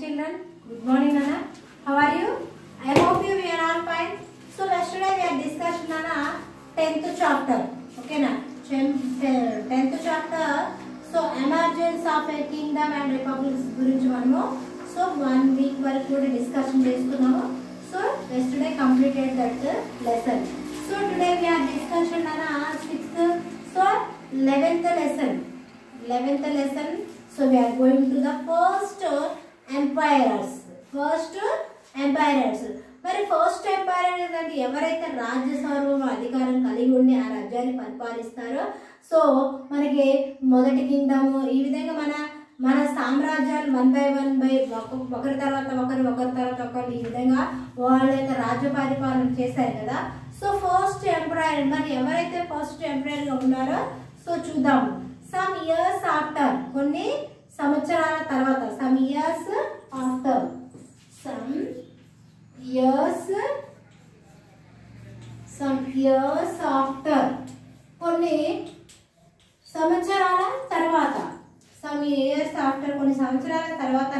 children, good morning Nana. How are you? I hope you are all fine. So yesterday we are discussing Nana 10th chapter. Okay na? 10th chapter. So emergence of a kingdom and republics గురించి మనము so 1 week వరకు కూడా discussion చేసుకున్నాము. So yesterday completed that lesson. So today we are discussing Nana 6th so 11th lesson. So we are going to the first empires. మరి first umpire అంటే ఎవరైతే రాజ్య సార్వభౌమ అధికారం కలిగి ఉండి ఆ రాజ్యాన్ని పరిపాలిస్తారో సో మనకి మొదటి కింగ్డమ్ ఈ విధంగా మన సామ్రాజ్యాలు 1 by 1 ఒకరి తర్వాత ఒకరు ఈ విధంగా వాళ్ళైతే రాజ్య పరిపాలన చేశారు కదా. సో ఫస్ట్ ఎంపైర్ మరి ఎవరైతే ఫస్ట్ ఎంపైర్ గా ఉన్నారో సో చూద్దాము. సమ్ ఇయర్స్ ఆఫ్టర్ కొన్ని సంవత్సరాల తర్వాత some years after కొన్ని సంవత్సరాల తర్వాత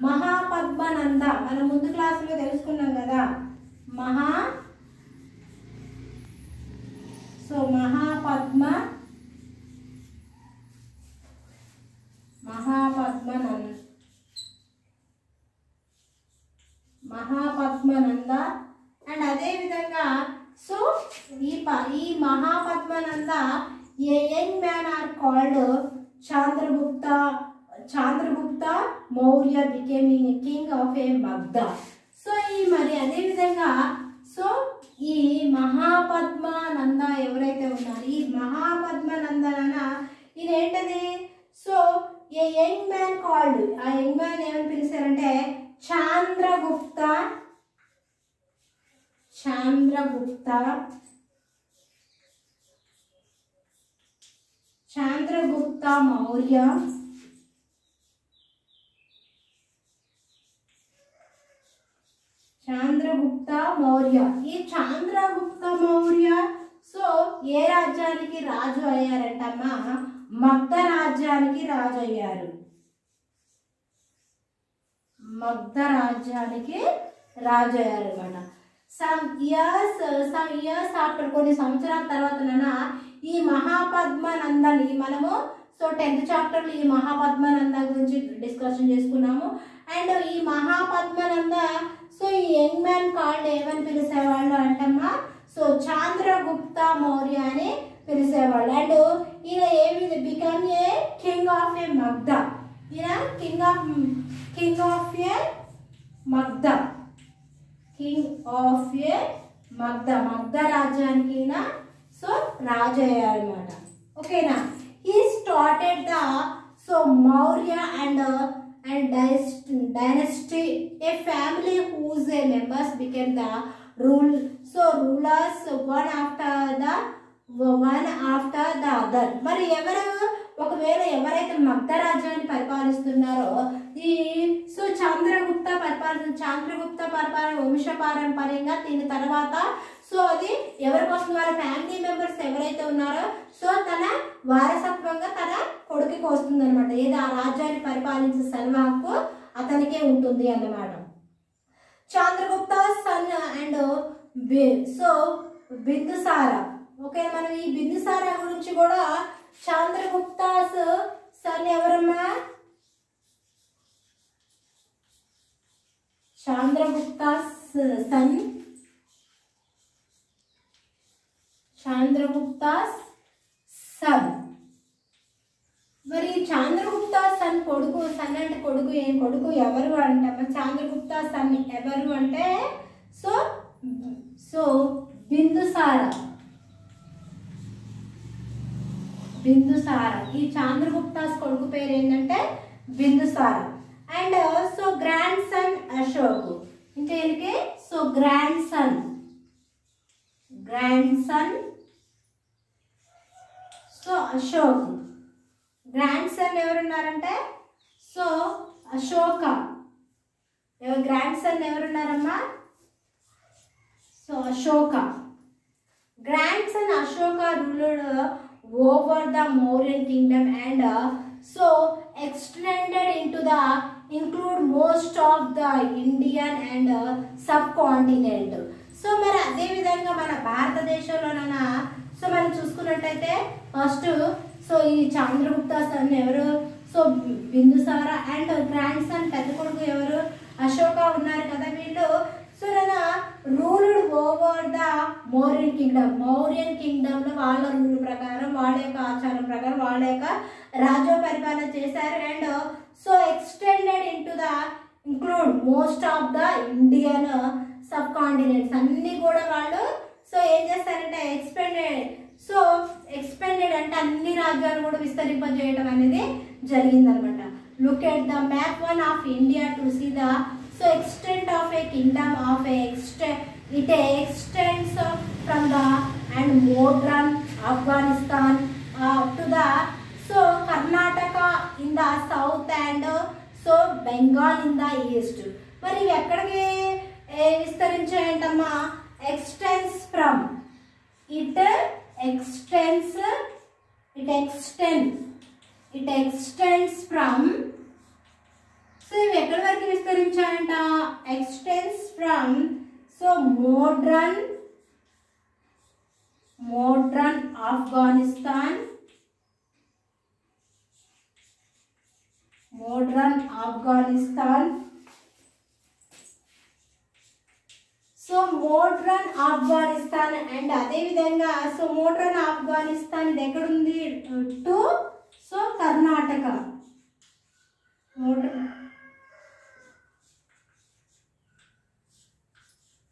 మహాపద్మనంద మనం ముందు క్లాసులో తెలుసుకున్నాం కదా మహాపద్మనంద అండ్ అదే విధంగా సో ఈ Mahapadmananda a young man are called Chandragupta Maurya becoming king of a Magadha. So ఈ మరి అదే విధంగా సో ఈ మహాపద్మనంద ఎవరైతే ఉన్నారు ఈ మహాపద్మనందన ఇదేంటది సో ఏ యంగ్ మ్యాన్ కాల్డ్ ఆ యంగ్ మ్యాన్ ఏమని పిలిచారంటే చాంద్రగుప్త మౌర్య ఈ చాంద్రగుప్త మౌర్య సో ఏ రాజ్యానికి రాజు అయ్యారంటమ్మా మగ్ధ రాజ్యానికి రాజు అయ్యారు. అనమాట. సమ్ ఇయర్స్ ఆఫ్టర్ కొన్ని సంవత్సరాల తర్వాత ఈ మహాపద్మనందని మనము సో 10th చాప్టర్లో ఈ మహాపద్మనంద గురించి డిస్కషన్ చేసుకున్నాము. అండ్ ఈ మహాపద్మనంద సో ఈ యంగ్ మ్యాన్ కాల్డ్ ఏమని పిలిచేవాళ్ళు అంటమ్మా సో చాంద్రగుప్త మౌర్య అని పిలిచేవాళ్ళు. అండ్ ఈయన ఏమి become a king of a మగ్ధ. ఈయన కింగ్ ఆఫ్ ఏ మగ్ధ రాజ్యానికి సో రాజు అయ్యారన్నమాట. ఓకేనా. He started the so Maurya and dynasty, a family whose members became the rulers one after the other. మరి ఎవరైతే మగ్ధ రాజ్యాన్ని పరిపాలిస్తున్నారో ఈ సో చాంద్రగుప్త పరిపాలన వంశ పారంపర్యంగా దీని తర్వాత సో అది ఎవరికి వస్తుంది వాళ్ళ ఫ్యామిలీ మెంబర్స్ ఎవరైతే ఉన్నారో సో తన వారసత్వంగా తన కొడుకుకి వస్తుంది అనమాట. ఏదో ఆ రాజ్యాన్ని పరిపాలించే సర్వహక్కు అతనికే ఉంటుంది అన్నమాట. Chandragupta son and so Bindusara. Okay, మనం ఈ బిందుసార గురించి కూడా చాంద్రగుప్త సన్ ఎవరమ్మా చాంద్రగుప్త సన్ మరి చాంద్రగుప్త సన్ కొడుకు అంటే కొడుకు ఎవరు అంటే చాంద్రగుప్త సన్ ఎవరు అంటే సో బిందుసార. ఈ చాంద్రగుప్తాస్ కొడుకు పేరు ఏంటంటే Bindusara. And so grand son Ashok. ఇంకా ఏంటి so grand son so Ashok. Grand son ఎవరున్నారంటే సో అశోక. గ్రాండ్ సన్ ఎవరున్నారమ్మా so Ashoka. Grand son Ashoka ruled over the Mauryan kingdom and so extended into the include more of the Indian and sub continent. So మరి అదే విధంగా మన భారతదేశంలోన so మనం చూసుకున్నట్టయితే first so ఈ Chandragupta sun ఎవరు, so Bindusara and grand son పెద్ద కొడుకు ఎవరు అశోక ఉన్నారు కదా. వీళ్ళు so ruled over the Mauryan Kingdom. Mauryan Kingdom లో వాళ్ళ రూల్ ప్రకారం, వాళ్ళ యొక్క ఆచారం ప్రకారం వాళ్ళ యొక్క రాజ్య పరిపాలన చేశారు. And so extended into the include most of the Indian sub continents అన్ని కూడా వాళ్ళు సో ఏం చేస్తారంటే ఎక్స్పెండెడ్ అంటే అన్ని రాజ్యాలు కూడా విస్తరింపజేయడం అనేది జరిగిందనమాట. Look at the map 1 of India to see the so extent of a kingdom of a it extends from the and modern Afghanistan to the so Karnataka in the south and so Bengal in the east. మరి ఇవి ఎక్కడికి విస్తరించాయంటమ్మా? extends from it extends from so ఇవి ఎక్కడి వరకు విస్తరించాయంట? Extends from so modern Afghanistan so modern Afghanistan and అదే విధంగా సో మోడ్రన్ ఆఫ్ఘనిస్తాన్ ఇది ఎక్కడుంది? To so Karnataka.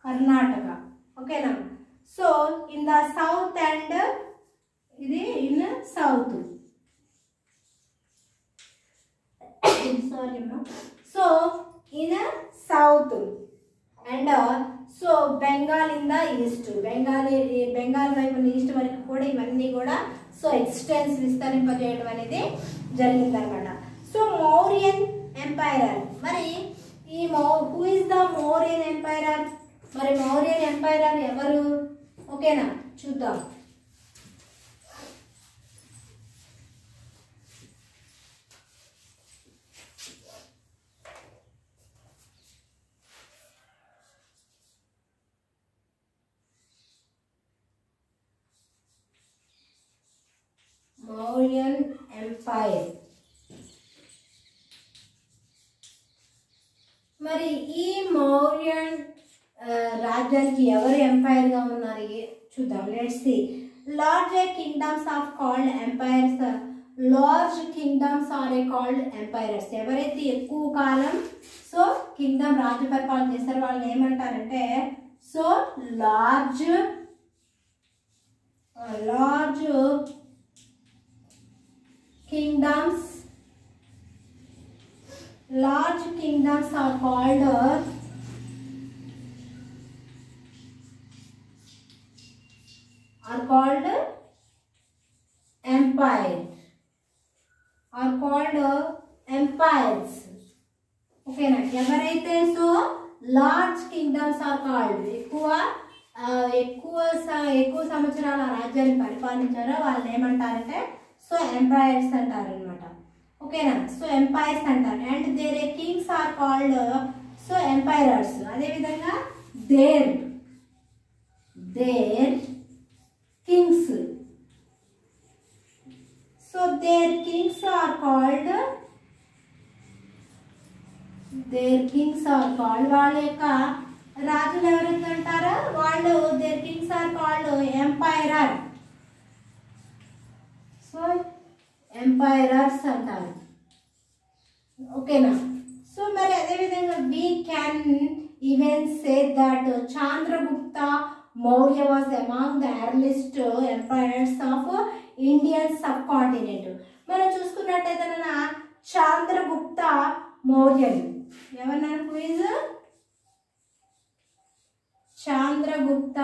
కర్ణాటక ఓకేనా. So in the south and ఇది ఇన్ సౌత్ సారీ అమ్మా. So in south and so Bengal in the east. Bengal వైపు ఈస్ట్ వరకు కూడా ఇవన్నీ కూడా సో ఎక్స్టెన్స్ విస్తరింపజేయడం అనేది జరిగిందనమాట. సో మౌర్యన్ ఎంపైరర్, మరి ఈ who is the Mauryan emperor? మరి మౌర్యన్ ఎంపైరర్ ఎవరు? ఓకేనా, చూద్దాం. మౌర్యన్ ఎంపైర్. మరి ఈ మౌర్యన్ రాజ్యానికి ఎవరు ఎంపైర్ గా ఉన్నారు చూద్దాం. Let's see. Large kingdoms of called empires. Large kingdoms are a called emperors. ఎవరైతే ఎక్కువ కాలం సో కింగ్డమ్ రాజ్య పరిపాలన చేస్తారో వాళ్ళని ఏమంటారంటే so large kingdoms are called empires. ఓకేనా, ఎవరైతే so large kingdoms are called ఎక్కువ సంవత్సరాల రాజ్యాన్ని పరిపాలించారో వాళ్ళని ఏమంటారంటే సో ఎంపైర్స్ అంటారు అనమాట. ఓకేనా, సో ఎంపైర్స్ అంటారు. And their kings are called so emperors. అదేవిధంగా their kings. So their kings are called వాళ్ళ యొక్క రాజులు ఎవరైతే అంటారో వాళ్ళు their kings are called emperor. So emperors అంటారు. ఓకేనా, సో మరి అదేవిధంగా we can even say that Chandragupta Maurya was among the earliest emperors of Indian subcontinent. మనం చూసుకున్నట్టయితే చంద్రగుప్త మౌర్యన్ ఎవరన్నారు? Who is Chandragupta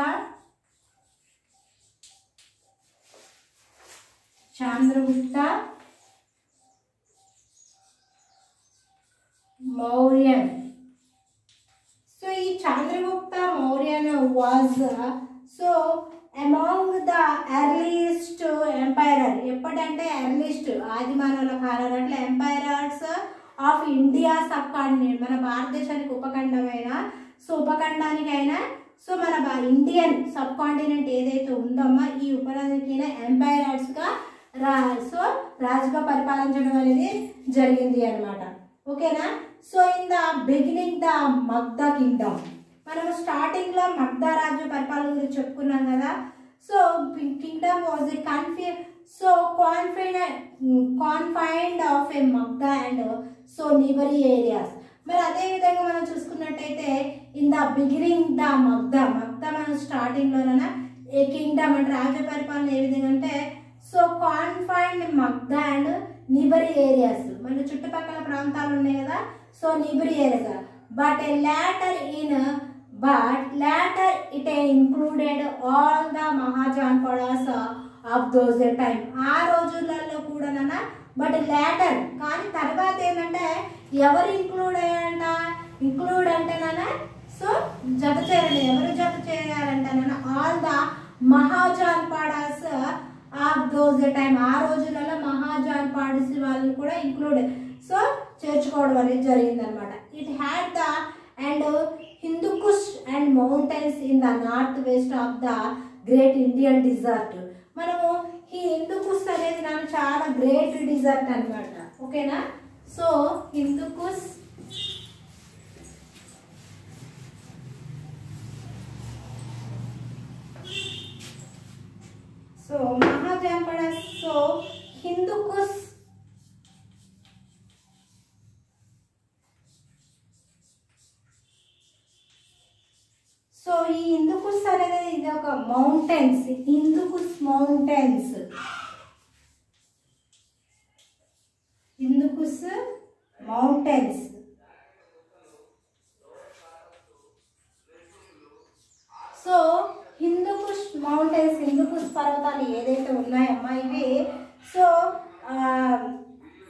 Mauryan. So ఈ Chandragupta Mauryan was so among the earliest emperor. ఎప్పుడంటే earliest ఆది మానవుల కాలం అంటే ఎంపైరర్స్ ఆఫ్ ఇండియా సబ్ కాంటినెంట్, మన భారతదేశానికి ఉపఖండమైన సో ఉపఖండానికైనా సో మన ఇండియన్ సబ్ కాంటినెంట్ ఏదైతే ఉందమ్మా ఈ ఉపఖండానికైనా ఎంపైరర్స్గా సో రాజుగా పరిపాలించడం అనేది జరిగింది అనమాట. ఓకేనా. So in the beginning the Magadha kingdom, మనం స్టార్టింగ్లో మగ్ధా రాజ్య పరిపాలన గురించి చెప్పుకున్నాం కదా. So kingdom was a confined of a Magadha and so నిబరీ ఏరియాస్. మరి అదే విధంగా మనం చూసుకున్నట్టయితే in the beginning the Magadha మనం స్టార్టింగ్లోన ఏ కింగ్డమ్ అంటే రాజ్య పరిపాలన ఏ విధంగా అంటే సో కాన్ఫైన్డ్ మగ్ధా అండ్ నిబరీ ఏరియాస్, మన చుట్టుపక్కల ప్రాంతాలు ఉన్నాయి కదా సో నిబరీ areas. But later it included all the Mahajanpadas of those time. ఆ రోజులలో కూడానా బట్ లేటర్ కానీ తర్వాత ఏంటంటే ఎవరు ఇంక్లూడ్ అంటేనా సో జత చేయాలి. ఎవరు జత చేయాలంటేనా all the Mahajanapadas of those time. ఆ రోజులలో మహాజాన్పాడ్స్ వాళ్ళు కూడా ఇంక్లూడ్ సో చేర్చుకోవడం అనేది జరిగింది అనమాట. It had the and Hindu Kush and mountains in the north west of the great Indian desert. మనము ఈ హిందూకుష్ అనేది నాకు చాలా గ్రేట్ డిజర్ట్ అనమాట. ఓకేనా. So Hindu Kush so Mahajanapadas so Hindu Kush so ఈ హిందూకుష్ అనేది ఇది ఒక mountains, Hindu Kush mountains, Hindu Kush mountains. So Hindu Kush mountains, Hindu Kush పర్వతాలు ఏదైతే ఉన్నాయమ్మా ఇవి so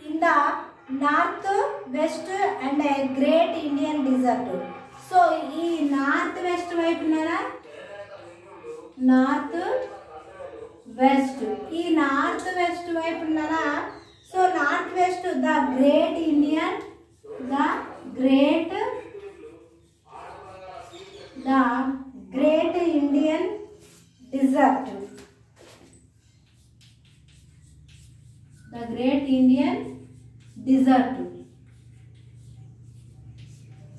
in the north west and great Indian desert. So ఈ నార్త్ వెస్ట్ వైపున నార్త్ వెస్ట్ వైపున so north west the great Indian desert, the great Indian desert.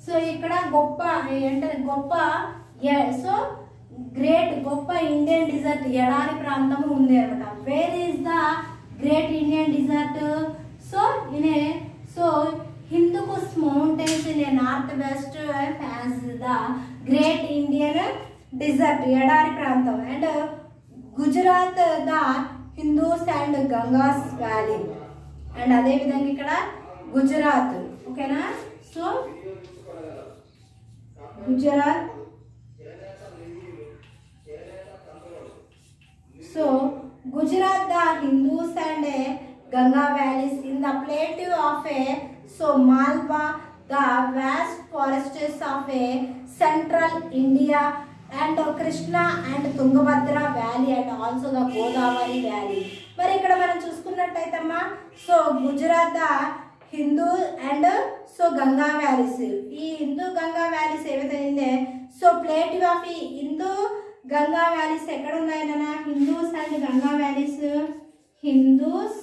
So ఇక్కడ గొప్ప so great గొప్ప ఇండియన్ డిజర్ట్ ఎడారి ప్రాంతము ఉంది అనమాట. Where is the great Indian desert? So in a so Hindu Kush mountains in a north west has the great Indian desert ఎడారి ప్రాంతం. And Gujarat the Indus and Ganges valley. And అదేవిధంగా ఇక్కడ గుజరాత్. ఓకేనా. So Gujarat so Gujarat the Indus and Ganga valleys in the plateau of a so Malwa, the vast forests of a central India and Krishna and Tungabhadra valley and also the Godavari valley. మరి ఇక్కడ మనం చూసుకున్నట్టయితే అమ్మా so Gujarat the Hindu and so Ganga valleys, ఈ Hindu Ganga valleys ఏవైతే so plateau of ఈ Hindu Ganga valleys ఎక్కడ ఉన్నాయన్నా Hindus and Ganga valleys, Hindus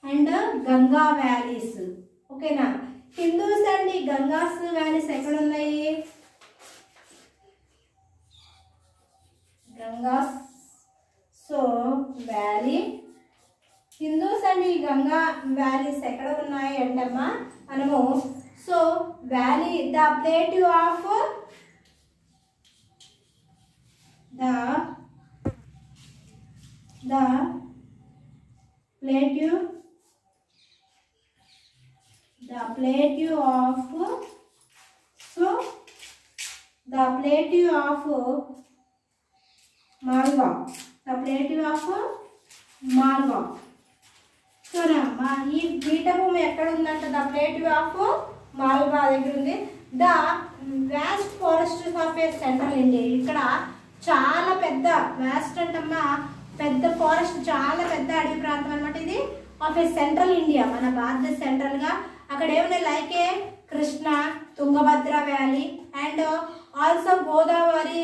and Ganga valleys. ఓకేనా. హిందూస్ అండ్ ఈ గంగాస్ వ్యాలీస్ ఎక్కడ ఉన్నాయి? Gangas so valley, Hindus and ఈ గంగా వ్యాలీస్ ఎక్కడ ఉన్నాయి అంటమ్మా మనము so valley the plateau of the plateau of so the plateau of Malwa, the plateau of Malwa. So మా ఈ పీఠభూమి ఎక్కడ ఉందంట? ద ప్లేటివ్ ఆఫ్ మాల్వా దగ్గర ఉంది. The vast forests of A central India, ఇక్కడ చాలా పెద్ద వ్యాస్ట్ అంటమ్మా పెద్ద ఫారెస్ట్, చాలా పెద్ద అడవి ప్రాంతం అనమాట ఇది. ఆఫ్ ఏ సెంట్రల్ ఇండియా, మన భారతదేశ సెంట్రల్గా అక్కడ ఏమున్నాయి like A Krishna, Tungabhadra valley and also Godavari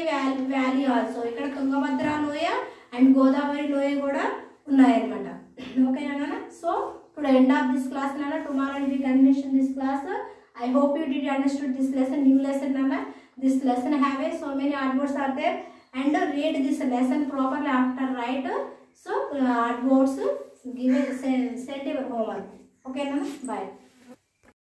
valley also. ఇక్కడ తుంగభద్ర లోయ అండ్ గోదావరి లోయ కూడా ఉన్నాయన్నమాట. ఓకేనా? So today end of this class nana, tomorrow we continue this class. I hope you did understood this lesson, new lesson nana. This lesson have so many adwords are there and read this lesson properly after write. So adwords give send your homework. Okay nana, bye.